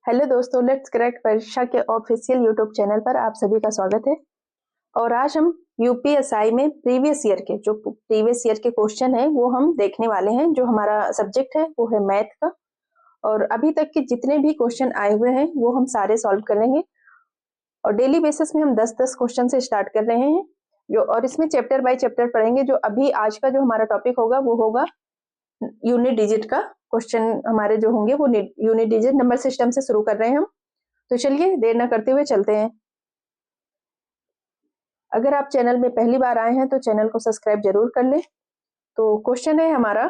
Hello दोस्तों, let's crack परीक्षा के ऑफिशियल यूट्यूब चैनल पर आप सभी का स्वागत है। और आज हम यूपीएसआई में प्रीवियस ईयर के क्वेश्चन है वो हम देखने वाले हैं। जो हमारा सब्जेक्ट है वो है मैथ का, और अभी तक के जितने भी क्वेश्चन आए हुए हैं वो हम सारे सॉल्व कर लेंगे। और डेली बेसिस में हम 10-10 क्वेश्चन से स्टार्ट कर रहे हैं और इसमें चैप्टर बाय चैप्टर पढ़ेंगे। जो अभी आज का जो हमारा टॉपिक होगा वो होगा यूनिट डिजिट का। क्वेश्चन हमारे जो होंगे वो यूनिट डिजिट नंबर सिस्टम से शुरू कर रहे हैं हम। तो चलिए देर न करते हुए चलते हैं। अगर आप चैनल में पहली बार आए हैं तो चैनल को सब्सक्राइब जरूर कर लें। तो क्वेश्चन है हमारा,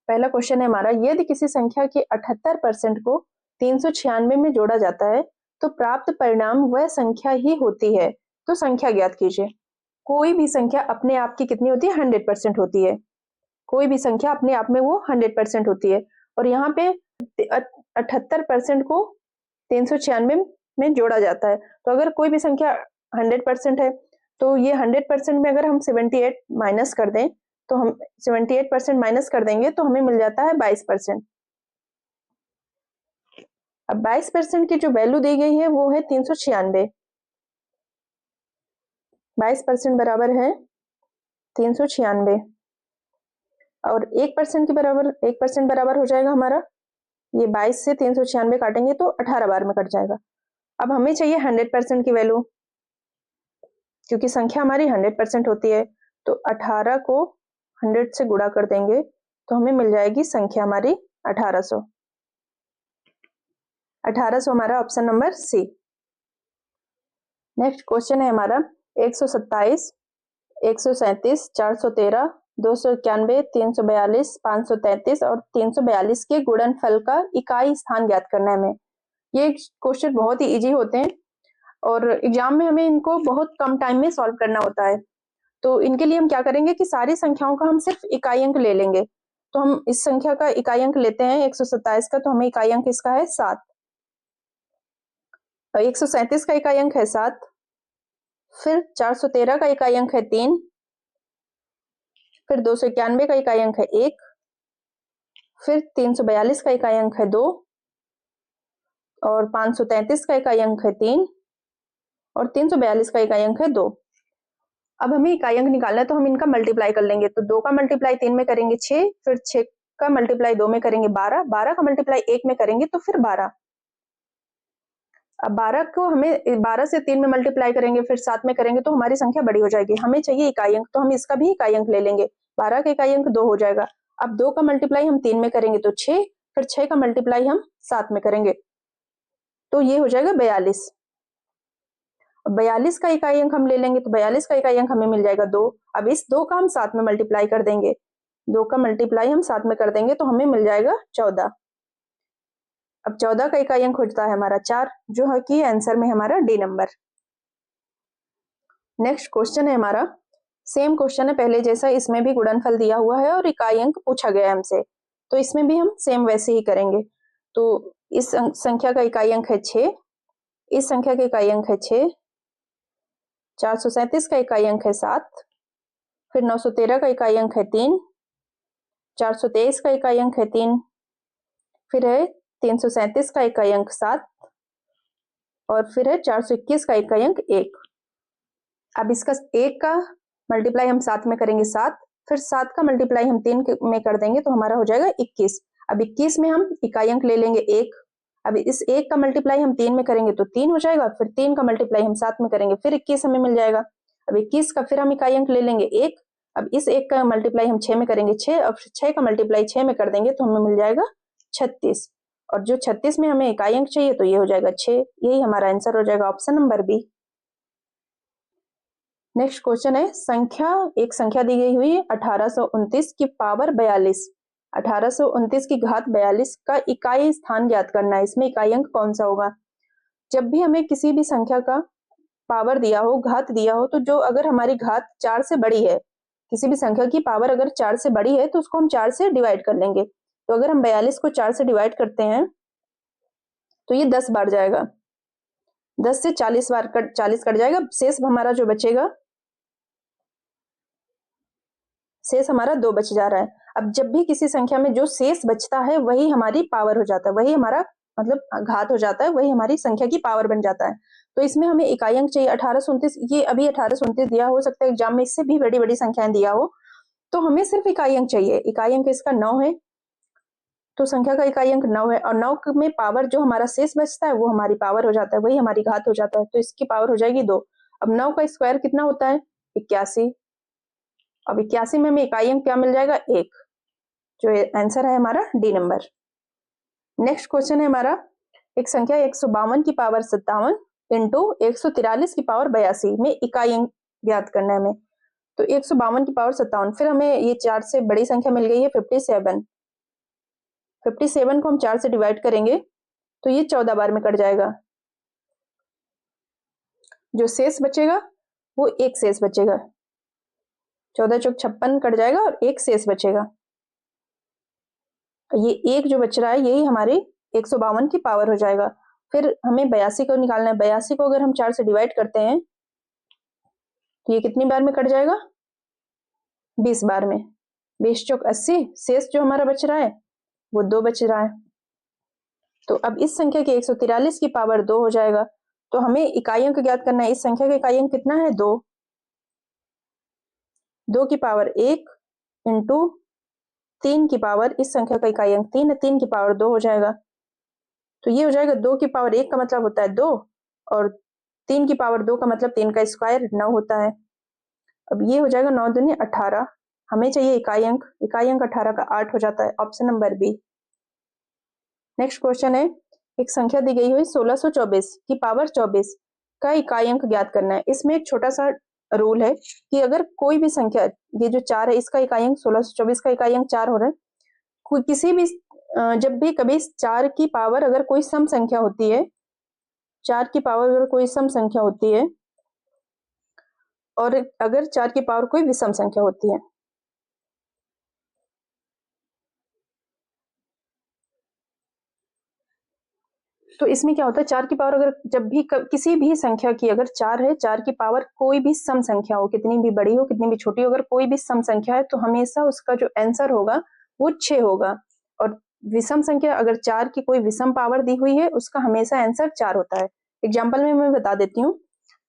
पहला क्वेश्चन है हमारा, यदि किसी संख्या के 78% को 396 में जोड़ा जाता है तो प्राप्त परिणाम वह संख्या ही होती है। तो संख्या ज्ञात कीजिए। कोई भी संख्या अपने आप की कितनी होती है? 100% होती है। कोई भी संख्या अपने आप में वो 100% होती है। और यहाँ पे 78% को 396 में जोड़ा जाता है। तो अगर कोई भी संख्या 100% है तो ये 100% में अगर हम 78 माइनस कर दें तो हम 78% माइनस कर देंगे तो हमें मिल जाता है 22%। अब 22% की जो वैल्यू दी गई है वो है 396। 22% बराबर है 396 और 1% के बराबर 1% बराबर हो जाएगा हमारा, ये 22 से 396 काटेंगे तो 18 बार में कट जाएगा। अब हमें चाहिए 100% की वैल्यू, क्योंकि संख्या हमारी 100% होती है। तो 18 को 100 से गुणा कर देंगे तो हमें मिल जाएगी संख्या हमारी 1800। 1800 हमारा option number C. Next question है हमारा 127, 137, 413, 291, 342, 533 और 342 के गुणनफल का इकाई स्थान ज्ञात करना है हमें। ये क्वेश्चन बहुत ही इजी होते हैं और एग्जाम में हमें इनको बहुत कम टाइम में सॉल्व करना होता है। तो इनके लिए हम क्या करेंगे कि सारी संख्याओं का हम सिर्फ इकाई अंक ले लेंगे। तो हम इस संख्या का इकाई अंक लेते हैं 127 का, तो हमें इकाई अंक इसका है 7। 137 का इकाई अंक है 7, फिर 413 का इकाई अंक है 3, फिर 291 का इकाई अंक है 1, फिर 342 का इकाई अंक है 2 और 533 का इकाई अंक है 3 और 342 का इकाई अंक है 2। अब हमें इकाई अंक निकालना है तो हम इनका मल्टीप्लाई कर लेंगे। तो 2 का मल्टीप्लाई 3 में करेंगे 6, फिर 6 का मल्टीप्लाई 2 में करेंगे 12, 12 का मल्टीप्लाई 1 में करेंगे तो फिर 12। अब 12 को हमें 12 से 3 में मल्टीप्लाई करेंगे फिर 7 में करेंगे तो हमारी संख्या बड़ी हो जाएगी। हमें चाहिए इकाई अंक, तो हम इसका भी इकाई अंक ले लेंगे। 12 का इकाई अंक 2 हो जाएगा। अब 2 का मल्टीप्लाई हम 3 में करेंगे तो 6, फिर 6 का मल्टीप्लाई हम 7 में करेंगे तो ये हो जाएगा 42। 42 का इकाई अंक हम ले लेंगे तो 42 का इकाई अंक हमें मिल जाएगा 2। अब इस 2 का हम 7 में मल्टीप्लाई कर देंगे, 2 का मल्टीप्लाई हम 7 में कर देंगे तो हमें मिल जाएगा 14। अब 14 का इकाई अंक होता है हमारा 4, जो है कि आंसर में हमारा डी नंबर। नेक्स्ट क्वेश्चन है हमारा, सेम क्वेश्चन है पहले जैसा, इसमें भी गुणनफल दिया हुआ है और इकाई अंक पूछा गया है हमसे, तो इसमें भी हम सेम वैसे ही करेंगे। तो इस संख्या का इकाई अंक है 6, इस संख्या का इकाई अंक है 6, 437 का इकाई अंक है 7, फिर 913 का इकाई अंक है 3, 423 का इकाई अंक है 3, फिर है 337 का इकाई अंक 7 और फिर है 421 का इकाई अंक 1। अब इसका 1 का मल्टीप्लाई हम 7 में करेंगे 7, फिर 7 का मल्टीप्लाई हम 3 में कर देंगे तो हमारा हो जाएगा 21। अब 21 में हम इकाई अंक ले लेंगे 1। अब इस 1 का मल्टीप्लाई हम 3 में करेंगे तो 3 हो जाएगा, फिर 3 का मल्टीप्लाई हम 7 में करेंगे फिर 21 हमें मिल जाएगा। अब 21 का फिर हम इकाई अंक ले लेंगे 1। अब इस 1 का मल्टीप्लाई हम 6 में करेंगे 6 और 6 का मल्टीप्लाई 6 में कर देंगे तो हमें मिल जाएगा 36। और जो 36 में हमें इकाई अंक चाहिए तो ये हो जाएगा 6। यही हमारा आंसर हो जाएगा option number B. Next question है, एक संख्या दी गई हुई है 1829 की पावर 42, 1829 की घात 42 का इकाई स्थान ज्ञात करना है। इसमें इकाई अंक कौन सा होगा? जब भी हमें किसी भी संख्या का पावर दिया हो, घात दिया हो, तो जो अगर हमारी घात 4 से बड़ी है, किसी भी संख्या की पावर अगर 4 से बड़ी है तो उसको हम 4 से डिवाइड कर लेंगे। तो अगर हम 42 को 4 से डिवाइड करते हैं तो ये 10 बार जाएगा, 10 से 40 बार 40 कट जाएगा, शेष हमारा जो बचेगा, शेष हमारा 2 बच जा रहा है। अब जब भी किसी संख्या में जो शेष बचता है वही हमारी पावर हो जाता है, वही हमारा मतलब घात हो जाता है, वही हमारी संख्या की पावर बन जाता है। तो इसमें हमें इकाई अंक चाहिए 1829। ये अभी 1829 दिया, हो सकता है एग्जाम में इससे भी बड़ी बड़ी संख्याएं दिया हो, तो हमें सिर्फ इकाई अंक चाहिए। इकाई अंक इसका 9 है, तो संख्या का इकाई अंक 9 है, और 9 में पावर जो हमारा शेष बचता है वो हमारी पावर हो जाता है, वही हमारी घात हो जाता है, तो इसकी पावर हो जाएगी 2। अब 9 का स्क्वायर कितना होता है? 81। अब 81 में हमें इकाई अंक क्या मिल जाएगा? 1, जो आंसर है हमारा डी नंबर। नेक्स्ट क्वेश्चन है हमारा, एक संख्या 152 की पावर 57 इंटू 143 की पावर 82 में इकाई अंक ज्ञात करना है हमें। तो 152 की पावर 57, फिर हमें ये 4 से बड़ी संख्या मिल गई है 57। 57 को हम 4 से डिवाइड करेंगे तो ये 14 बार में कट जाएगा। जो शेष बचेगा वो एक शेष बचेगा, 14 चौक 56 कट जाएगा और एक शेष बचेगा। ये एक जो बच रहा है यही हमारी 152 की पावर हो जाएगा। फिर हमें 82 को निकालना है। 82 को अगर हम 4 से डिवाइड करते हैं तो ये कितनी बार में कट जाएगा? 20 बार में। 20 चौक 80, शेष जो हमारा बच रहा है वो 2 बच रहा है। तो अब इस संख्या के 143 की पावर 2 हो जाएगा। तो हमें इकाई अंक ज्ञात करना है। इस संख्या का इकाई अंक कितना है? 2। 2 की पावर 1 इंटू 3 की पावर, इस संख्या का इकाई अंक 3 है, 3 की पावर 2 हो जाएगा। तो ये हो जाएगा 2 की पावर 1 का मतलब होता है 2, और 3 की पावर 2 का मतलब 3 का स्क्वायर 9 होता है। अब ये हो जाएगा 9 दूनी 18। हमें चाहिए इकाई अंक 18 का 8 हो जाता है, option number B. Next question है, एक संख्या दी गई हुई 1624 की पावर 24 का इकाई अंक ज्ञात करना है। इसमें एक छोटा सा रूल है कि अगर कोई भी संख्या, ये जो 4 है इसका इकाई अंक 1624 का इकाई अंक 4 हो रहा है, कोई किसी भी जब भी कभी 4 की पावर अगर कोई सम संख्या होती है, 4 की पावर अगर कोई सम संख्या होती है, और अगर 4 की पावर कोई विषम संख्या होती है, तो इसमें क्या होता है, 4 की पावर अगर जब भी किसी भी संख्या की अगर 4 है, 4 की पावर कोई भी सम संख्या हो, कितनी भी बड़ी हो कितनी भी छोटी हो, अगर कोई भी सम संख्या है तो हमेशा उसका जो आंसर होगा वो 6 होगा। और विषम संख्या अगर 4 की कोई विषम पावर दी हुई है उसका हमेशा आंसर 4 होता है। एग्जाम्पल में मैं बता देती हूँ,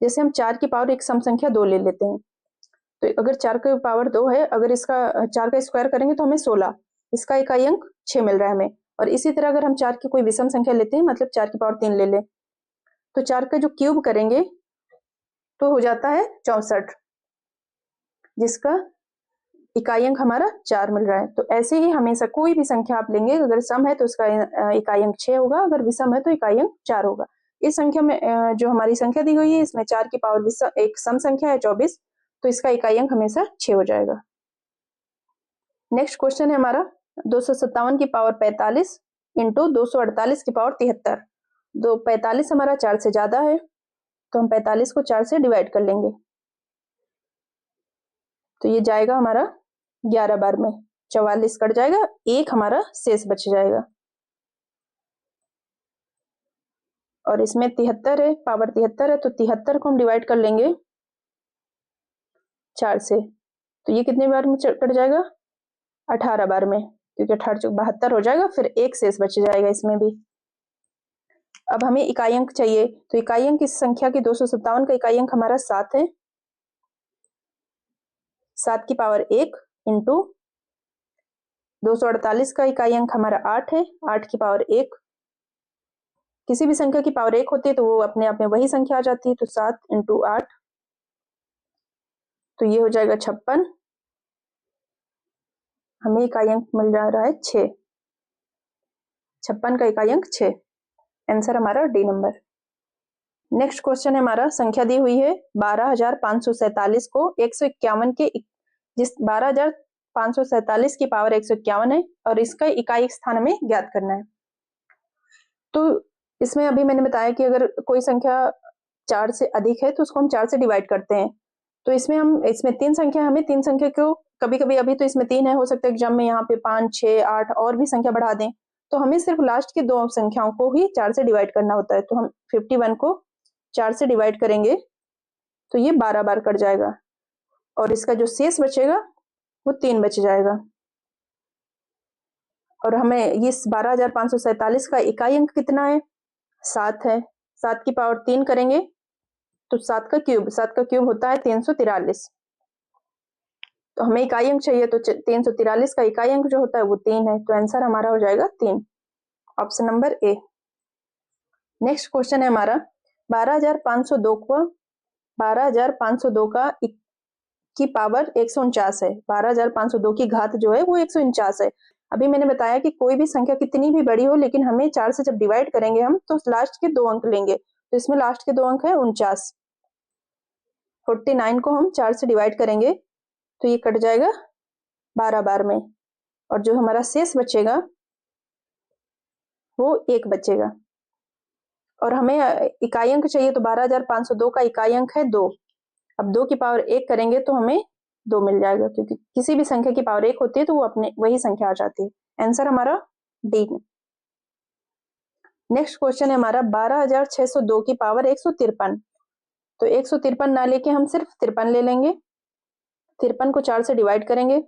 जैसे हम 4 की पावर एक सम संख्या 2 ले लेते हैं, तो अगर 4 की पावर 2 है, अगर इसका 4 का स्क्वायर करेंगे तो हमें 16, इसका इकाई अंक 6 मिल रहा है हमें। और इसी तरह अगर हम 4 की कोई विषम संख्या लेते हैं, मतलब 4 की पावर 3 ले ले, तो 4 का जो क्यूब करेंगे तो हो जाता है 64, जिसका इकाई अंक हमारा 4 मिल रहा है। तो ऐसे ही हमेशा कोई भी संख्या आप लेंगे, अगर सम है तो उसका इकाई अंक 6 होगा, अगर विषम है तो इकाई अंक 4 होगा। इस संख्या में जो हमारी संख्या दी हुई है इसमें 4 की पावर एक सम संख्या है 24, तो इसका इकाई अंक हमेशा 6 हो जाएगा। नेक्स्ट क्वेश्चन है हमारा 257 की पावर 45 इंटू 248 की पावर 73। 45 हमारा 4 से ज्यादा है, तो हम 45 को 4 से डिवाइड कर लेंगे, तो ये जाएगा हमारा 11 बार में, 44 कट जाएगा, एक हमारा शेष बच जाएगा। और इसमें 73 है, पावर 73 है, तो 73 को हम डिवाइड कर लेंगे 4 से, तो ये कितने बार में कट जाएगा? 18 बार में, क्योंकि 18 चौक 72 हो जाएगा, फिर एक शेष बच जाएगा इसमें भी। अब हमें इकाई अंक चाहिए, तो इकाई अंक इस संख्या की 257 का इकाई अंक हमारा 7 है, 7 की पावर 1 इंटू 248 का इकाई अंक हमारा 8 है, 8 की पावर 1। किसी भी संख्या की पावर 1 होती है तो वो अपने आप में वही संख्या आ जाती है, तो 7 इंटू 8, तो ये हो जाएगा 56। हमें इकाई अंक मिल जा रहा है 6, 56 का इकाई अंक 6, आंसर हमारा डी नंबर। नेक्स्ट क्वेश्चन है हमारा, संख्या दी हुई है 12,547 को 151 के, जिस 12,547 की पावर 151 है और इसका इकाई स्थान में ज्ञात करना है। तो इसमें अभी मैंने बताया कि अगर कोई संख्या 4 से अधिक है तो उसको हम 4 से डिवाइड करते हैं। तो इसमें 3 संख्या, हमें 3 संख्या को कभी कभी, अभी तो इसमें 3 है, हो सकता है एग्जाम में यहाँ पे 5, 6, 8 और भी संख्या बढ़ा दें, तो हमें सिर्फ लास्ट की 2 संख्याओं को ही 4 से डिवाइड करना होता है। तो हम 51 को 4 से डिवाइड करेंगे तो ये 12 बार कट जाएगा, और इसका जो शेष बचेगा वो 3 बच जाएगा। और हमें इस 12,547 का इकाई अंक कितना है, 7 है। 7 की पावर 3 करेंगे तो 7 का क्यूब होता है 343। तो हमें इकाई अंक चाहिए, तो 343 का इकाई अंक जो होता है वो 3 है, तो आंसर हमारा हो जाएगा 3, option number A. Next question है हमारा 12,502 का की पावर 149 है। 12,502 की घात जो है वो 149 है। अभी मैंने बताया कि कोई भी संख्या कितनी भी बड़ी हो, लेकिन हमें 4 से जब डिवाइड करेंगे हम तो लास्ट के 2 अंक लेंगे। तो इसमें लास्ट के 2 अंक है 49। 49 को हम 4 से डिवाइड करेंगे तो ये कट जाएगा 12 बार में, और जो हमारा शेष बचेगा वो 1 बचेगा। और हमें इकाई अंक चाहिए, तो 12,502 का इकाई अंक है 2। अब 2 की पावर 1 करेंगे तो हमें 2 मिल जाएगा, क्योंकि किसी भी संख्या की पावर 1 होती है तो वो अपने वही संख्या आ जाती है। आंसर हमारा डी। नेक्स्ट क्वेश्चन है हमारा 12,602 की पावर 153। तो 153 ना लेके हम सिर्फ 53 ले लेंगे। 53 को 4 से डिवाइड करेंगे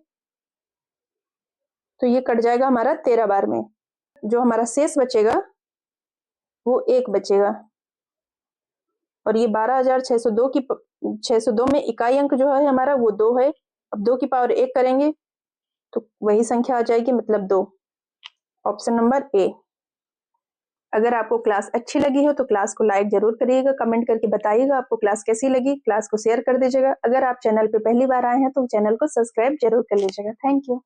तो ये कट जाएगा हमारा 13 बार में। जो हमारा शेष बचेगा वो 1 बचेगा। और ये 12,602 में इकाई अंक जो है हमारा वो 2 है। अब 2 की पावर 1 करेंगे तो वही संख्या आ जाएगी, मतलब 2, ऑप्शन नंबर ए। अगर आपको क्लास अच्छी लगी हो तो क्लास को लाइक जरूर करिएगा, कमेंट करके बताइएगा आपको क्लास कैसी लगी। क्लास को शेयर कर दीजिएगा। अगर आप चैनल पे पहली बार आए हैं तो चैनल को सब्सक्राइब जरूर कर लीजिएगा। Thank you.